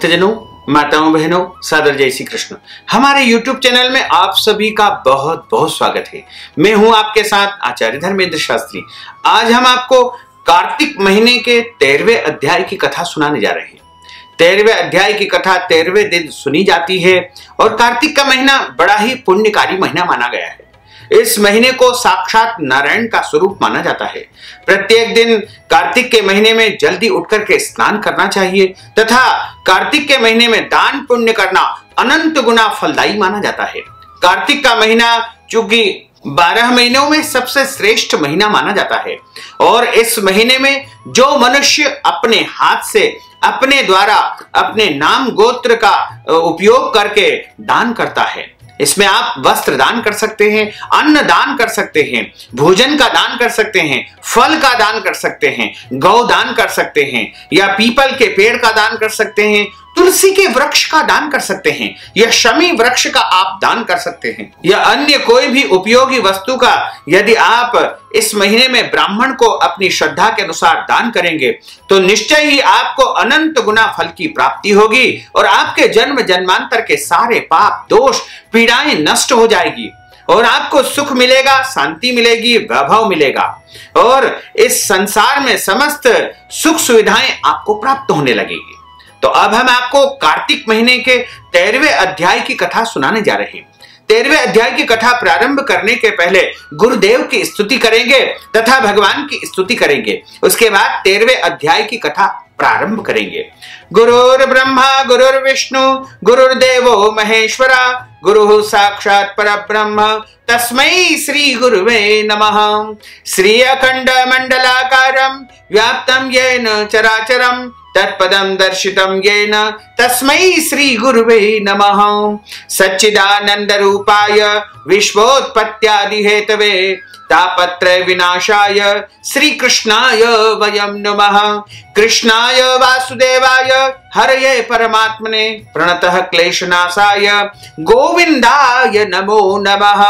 भक्तजनों, माताओं, बहनों, सादर जय श्री कृष्ण। हमारे YouTube चैनल में आप सभी का बहुत बहुत स्वागत है। मैं हूं आपके साथ आचार्य धर्मेंद्र शास्त्री। आज हम आपको कार्तिक महीने के 13वें अध्याय की कथा सुनाने जा रहे हैं। 13वें अध्याय की कथा 13वें दिन सुनी जाती है और कार्तिक का महीना बड़ा ही पुण्यकारी महीना माना गया है। इस महीने को साक्षात नारायण का स्वरूप माना जाता है। प्रत्येक दिन कार्तिक के महीने में जल्दी उठकर के स्नान करना चाहिए तथा कार्तिक के महीने में दान पुण्य करना अनंत गुना फलदायी माना जाता है। कार्तिक का महीना चूंकि 12 महीनों में सबसे श्रेष्ठ महीना माना जाता है और इस महीने में जो मनुष्य अपने हाथ से अपने द्वारा अपने नाम गोत्र का उपयोग करके दान करता है, इसमें आप वस्त्र दान कर सकते हैं, अन्न दान कर सकते हैं, भोजन का दान कर सकते हैं, फल का दान कर सकते हैं, गौ दान कर सकते हैं या पीपल के पेड़ का दान कर सकते हैं, तुलसी के वृक्ष का दान कर सकते हैं या शमी वृक्ष का आप दान कर सकते हैं या अन्य कोई भी उपयोगी वस्तु का यदि आप इस महीने में ब्राह्मण को अपनी श्रद्धा के अनुसार दान करेंगे तो निश्चय ही आपको अनंत गुना फल की प्राप्ति होगी और आपके जन्म जन्मांतर के सारे पाप दोष पीड़ाएं नष्ट हो जाएगी और आपको सुख मिलेगा, शांति मिलेगी, वैभव मिलेगा और इस संसार में समस्त सुख सुविधाएं आपको प्राप्त होने लगेगी। तो अब हम आपको कार्तिक महीने के 13वें अध्याय की कथा सुनाने जा रहे हैं। 13वें अध्याय की कथा प्रारंभ करने के पहले गुरुदेव की स्तुति करेंगे तथा भगवान की स्तुति करेंगे। उसके बाद 13वें अध्याय की कथा प्रारंभ करेंगे। गुरुर् ब्रह्मा गुरुर्विष्णु गुरुर्देवो महेश्वरा गुरुः साक्षात् परब्रह्म तस्मै श्री गुरुवे नमः। श्री अखंड मंडलाकारं व्याप्तं येन चराचरं तत्पदं दर्शितं येन तस्मै श्री गुरुवे नमः। सच्चिदानंद रूपाय विश्वोत्पत्त्यादि हेतवे तापत्रय विनाशाय श्री कृष्णाय वयं नमः। कृष्णाय वासुदेवाय हरये परमात्मने प्रणतः क्लेशनाशाय गोविंदाय नमो नमः।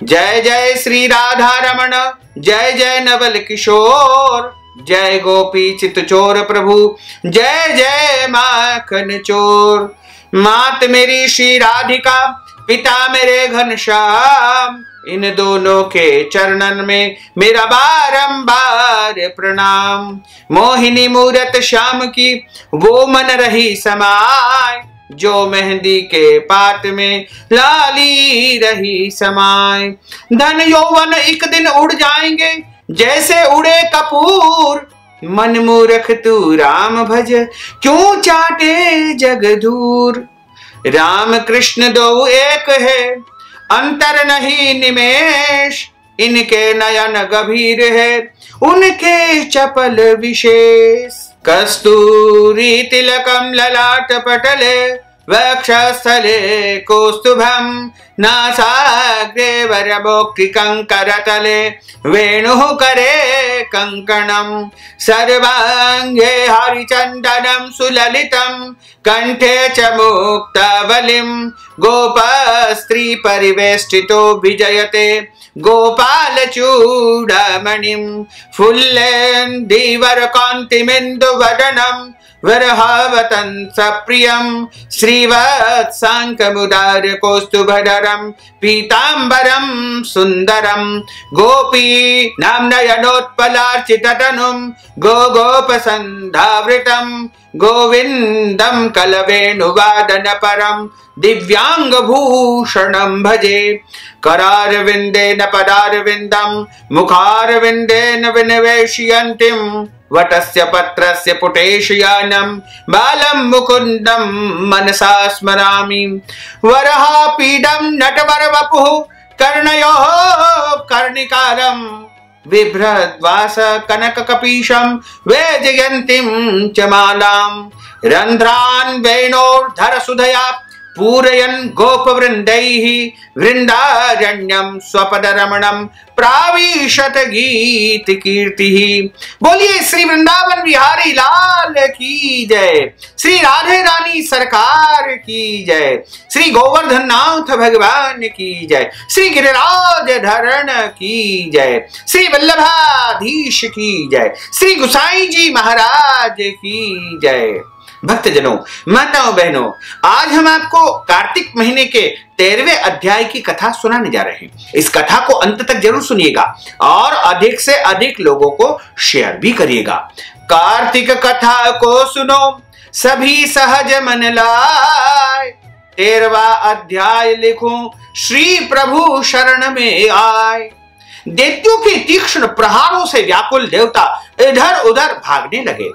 जय जय श्री राधा रमण, जय जय नवल किशोर, जय गोपी चित चोर प्रभु, जय जय माखन चोर। मात मेरी श्री राधिका, पिता मेरे घनश्याम, इन दोनों के चरणन में मेरा बारंबार प्रणाम। मोहिनी मूरत श्याम की वो मन रही समाय, जो मेहंदी के पात में लाली रही समाय। धन यौवन एक दिन उड़ जाएंगे जैसे उड़े कपूर, मन मूर्ख तू राम भज क्यों चाटे जग दूर। राम कृष्ण दो एक है अंतर नहीं निमेष, इनके नयन गंभीर है उनके चपल विशेष। कस्तूरी तिलकम ललाट पटले वक्षस्थले कौस्तुभं नासाग्रे वरमोक्ति कंकरतले वेणुः करे कंकणं सर्वांगे हरिचंदनं सुललितं कंठे च मुक्तावलिं गोपस्त्री परिवेष्टितो विजयते गोपाल चूड़ामणिं फुल्लेन्दीवर कान्तिमिन्दुवदनं वरहावतं सप्रियं श्रीवत्साङ्कमुदार कौस्तुभधरं पीताम्बरं सुन्दरं गोपी नाम्नयनोत्पलार्चिततनुं गोगोपसन्धावृतं गोविन्दं कलवेणुवादनपरं दिव्यांगभूषणं भजे। करारविन्देन पदारविन्दं मुखारविन्देन विनिवेशयन्तीं वटस्य पत्रस्य पुटेशयानं बालं मुकुन्दं मनसा स्मरामि। वरहापीडं नटवरवपुः कर्णयोः कर्णिकारं बिभ्रद्वास कनककपीशं वैजयन्तीं च मालां। रन्ध्रान् वेणोर्धर सुधया पूरयन् गोपवृन्दैः वृन्दारण्यं स्वपदरमणं प्राविशत गीत कीर्तिः। बोलिए श्री वृंदावन बिहारी लाल की जय, श्री राधे रानी सरकार की जय, श्री गोवर्धन नाथ भगवान की जय, श्री गिरिराज धरण की जय, श्री वल्लभाधीश की जय, श्री गुसाई जी महाराज की जय। भक्तजनों, माताओं, बहनों, आज हम आपको कार्तिक महीने के 13वें अध्याय की कथा सुनाने जा रहे हैं। इस कथा को अंत तक जरूर सुनिएगा और अधिक से अधिक लोगों को शेयर भी करिएगा। कार्तिक कथा को सुनो, सभी सहज मन लाए, 13वां अध्याय लिखूं, श्री प्रभु शरण में आए। दैत्यों के तीक्ष्ण प्रहारों से व्याकुल देवता इधर उधर भागने लगे।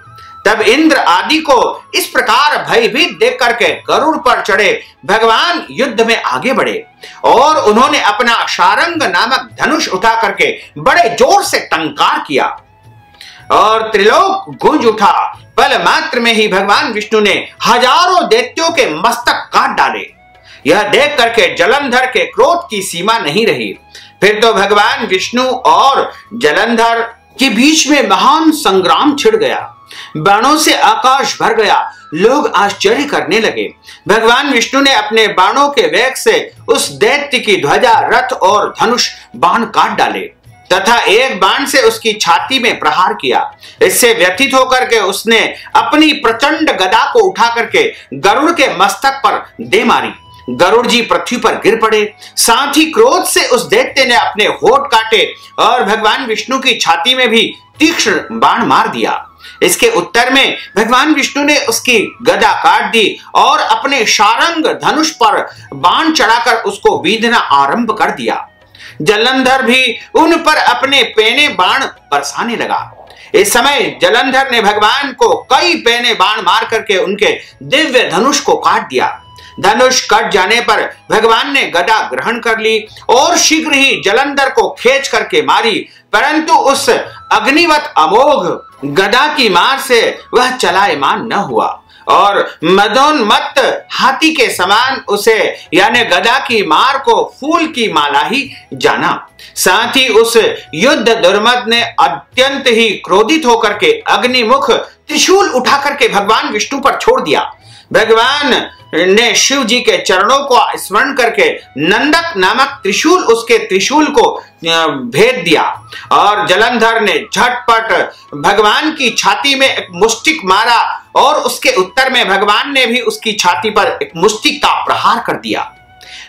तब इंद्र आदि को इस प्रकार भयभीत देख करके गरुड़ पर चढ़े भगवान युद्ध में आगे बढ़े और उन्होंने अपना शारंग नामक धनुष उठा करके बड़े जोर से टंकार किया और त्रिलोक गूंज उठा। पल मात्र में ही भगवान विष्णु ने हजारों दैत्यों के मस्तक काट डाले। यह देख करके जलंधर के क्रोध की सीमा नहीं रही। फिर तो भगवान विष्णु और जलंधर के बीच में महान संग्राम छिड़ गया। बाणों से आकाश भर गया। लोग आश्चर्य करने लगे। भगवान विष्णु ने अपने बाणों के वेग से उस दैत्य की ध्वजा, रथ और धनुष बाण काट डाले तथा एक बाण से उसकी छाती में प्रहार किया। इससे व्यथित होकर के उसने अपनी प्रचंड गदा को उठा करके गरुड़ के मस्तक पर दे मारी। गरुड़ जी पृथ्वी पर गिर पड़े। साथ ही क्रोध से उस दैत्य ने अपने होठ काटे और भगवान विष्णु की छाती में भी तीक्ष्ण बाण मार दिया। इसके उत्तर में भगवान विष्णु ने उसकी गदा काट दी और अपने शारंग धनुष पर बाण चढ़ाकर उसको बीधना आरंभ कर दिया। जलंधर भी उन पर अपने पैने बाण बरसाने लगा। इस समय जलंधर ने भगवान को कई पैने बाण मार करके उनके दिव्य धनुष को काट दिया। धनुष कट जाने पर भगवान ने गदा ग्रहण कर ली और शीघ्र ही जलंधर को खींच करके मारी, परंतु उस अग्निवत अमोघ गदा की मार से वह चलायमान न हुआ और मदोन्मत्त हाथी के समान उसे यानी गदा की मार को फूल की माला ही जाना। साथ ही उस युद्ध दुर्मद ने अत्यंत ही क्रोधित होकर के अग्निमुख त्रिशूल उठा करके भगवान विष्णु पर छोड़ दिया। भगवान ने शिव जी के चरणों को स्मरण करके नंदक नामक त्रिशूल उसके त्रिशूल को भेद दिया और जलंधर ने झटपट भगवान की छाती में एक मुष्टिक मारा और उसके उत्तर में भगवान ने भी उसकी छाती पर एक मुष्टिक का प्रहार कर दिया।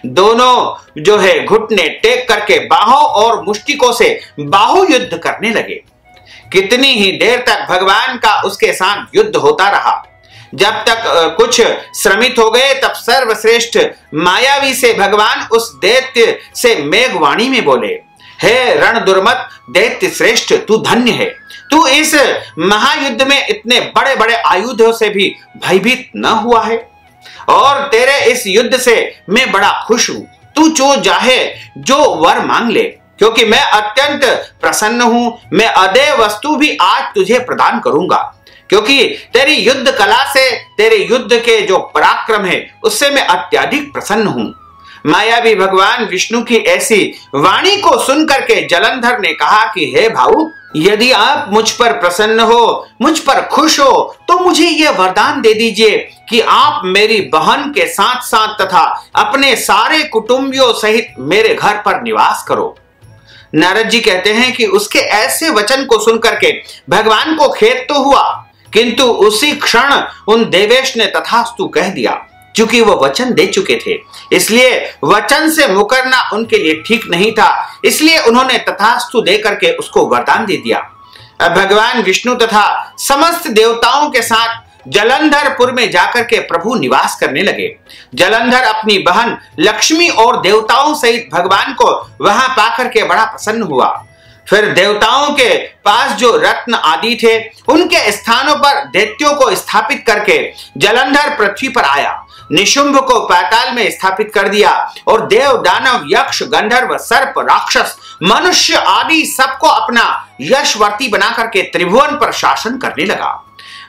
दोनों जो है घुटने टेक करके बाहों और मुष्टिकों से बाहु युद्ध करने लगे। कितनी ही देर तक भगवान का उसके साथ युद्ध होता रहा। जब तक कुछ श्रमित हो गए तब सर्वश्रेष्ठ मायावी से भगवान उस दैत्य से मेघवाणी में बोले, हे रण दुर्मत दैत्य श्रेष्ठ, तू धन्य है। तू इस महायुद्ध में इतने बड़े बड़े आयुधों से भी भयभीत न हुआ है और तेरे इस युद्ध से मैं बड़ा खुश हूं। तू जो चाहे जो वर मांग ले, क्योंकि मैं अत्यंत प्रसन्न हूं। मैं अदेय वस्तु भी आज तुझे प्रदान करूंगा, क्योंकि तेरी युद्ध कला से, तेरे युद्ध के जो पराक्रम है उससे मैं अत्यधिक प्रसन्न हूं। मायावी भगवान विष्णु की ऐसी वाणी को सुनकर के जलंधर ने कहा कि हे भाऊ, यदि आप मुझ पर प्रसन्न हो, मुझ पर खुश हो, तो मुझे यह वरदान दे दीजिए कि आप मेरी बहन के साथ साथ तथा अपने सारे कुटुंबियों सहित मेरे घर पर निवास करो। नारद जी कहते हैं कि उसके ऐसे वचन को सुनकर के भगवान को खेद तो हुआ, किंतु उसी क्षण उन देवेश ने तथास्तु कह दिया। चूंकि वो वचन दे चुके थे, इसलिए वचन से मुकरना उनके लिए ठीक नहीं था, इसलिए उन्होंने तथास्तु दे करके उसको वरदान दे दिया। अब भगवान विष्णु तथा समस्त देवताओं के साथ जलंधरपुर में जाकर के प्रभु निवास करने लगे। जलंधर अपनी बहन लक्ष्मी और देवताओं सहित भगवान को वहां पाकर के बड़ा प्रसन्न हुआ। फिर देवताओं के पास जो रत्न आदि थे उनके स्थानों पर दैत्यों को स्थापित करके जलंधर पृथ्वी पर आया। निशुंभ को पाताल में स्थापित कर दिया और देव, दानव, यक्ष, गंधर्व, सर्प, राक्षस, मनुष्य आदि सबको अपना यशवर्ती बना करके त्रिभुवन पर शासन करने लगा।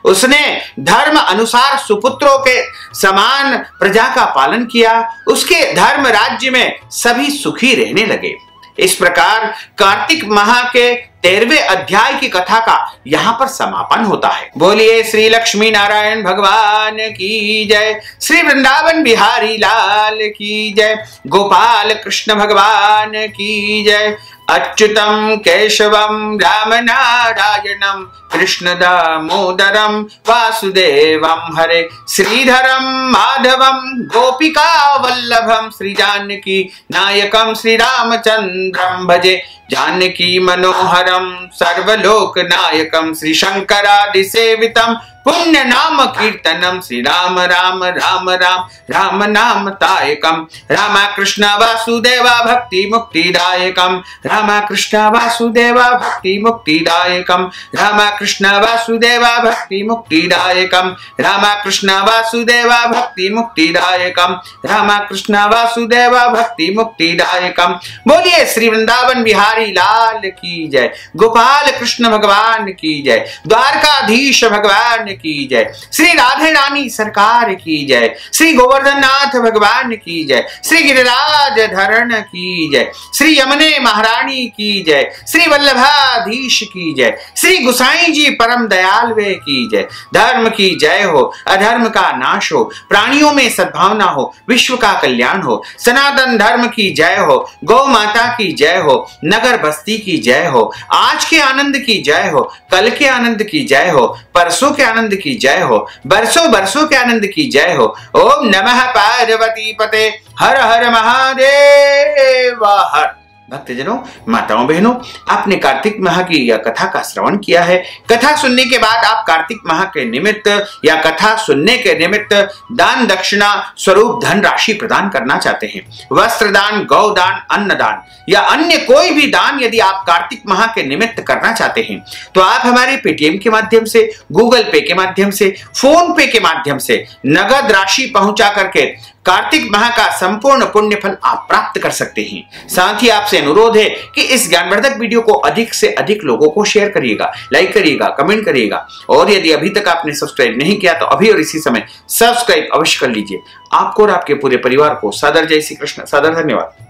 उसने धर्म अनुसार सुपुत्रों के समान प्रजा का पालन किया। उसके धर्म राज्य में सभी सुखी रहने लगे। इस प्रकार कार्तिक माह के 13वें अध्याय की कथा का यहाँ पर समापन होता है। बोलिए श्री लक्ष्मी नारायण भगवान की जय, श्री वृंदावन बिहारी लाल की जय, गोपाल कृष्ण भगवान की जय। अच्युतं केशवं रामनारायणं कृष्ण दामोदरं वासुदेवं हरे श्रीधरं माधवं गोपिका वल्लभं श्री जानकी नायकं श्रीरामचन्द्रं भजे जानकी मनोहरं सर्वलोक नायकं श्री शंकरादि सेवितं पुण्य नाम कीर्तनम श्री राम राम राम राम राम नाम तायकम राम कृष्ण वासुदेवा भक्ति मुक्तिदायकम राम कृष्ण वासुदेवा भक्ति मुक्तिदायकम राम कृष्ण वासुदेवा भक्ति मुक्तिदायकम राम कृष्ण वासुदेवा भक्ति मुक्तिदायकम राम कृष्ण वासुदेवा भक्ति मुक्तिदायकम। बोलिए श्री वृंदावन बिहारी लाल की जय, गोपाल कृष्ण भगवान की जय, द्वारकाधीश भगवान की जय, श्री राधे रानी सरकार की जय, श्री गोवर्धन नाथ भगवान की जय, श्री गिरिराज धरण की जय, श्री यमुने महारानी की जय, श्री वल्लभाधीश की जय, श्री गुसाई जी परम दयाल वे की जय। धर्म की जय हो, अधर्म का नाश हो, प्राणियों में सद्भावना हो, विश्व का कल्याण हो, सनातन धर्म की जय हो, गौ माता की जय हो, नगर बस्ती की जय हो, आज के आनंद की जय हो, कल के आनंद की जय हो, परसों के आनंद की जय हो, बरसों बरसों के आनंद की जय हो। ओम नमः पार्वती पते हर हर महादेव हर। भक्तजनों, माताओं बहनों, आपने कार्तिक माह की यह कथा का श्रवण किया है। कथा सुनने के बाद आप कार्तिक माह के निमित्त या कथा सुनने के निमित्त दान दक्षिणा स्वरूप धन राशि प्रदान करना चाहते हैं, वस्त्र दान, गौ दान, अन्न दान या अन्य कोई भी दान यदि आप कार्तिक माह के निमित्त करना चाहते हैं तो आप हमारे पेटीएम के माध्यम से, गूगल पे के माध्यम से, फोन पे के माध्यम से नगद राशि पहुंचा करके कार्तिक माह का संपूर्ण पुण्य फल आप प्राप्त कर सकते हैं। साथ ही आपसे अनुरोध है कि इस ज्ञानवर्धक वीडियो को अधिक से अधिक लोगों को शेयर करिएगा, लाइक करिएगा, कमेंट करिएगा और यदि अभी तक आपने सब्सक्राइब नहीं किया तो अभी और इसी समय सब्सक्राइब अवश्य कर लीजिए। आपको और आपके पूरे परिवार को सादर जय श्री कृष्ण, सादर धन्यवाद।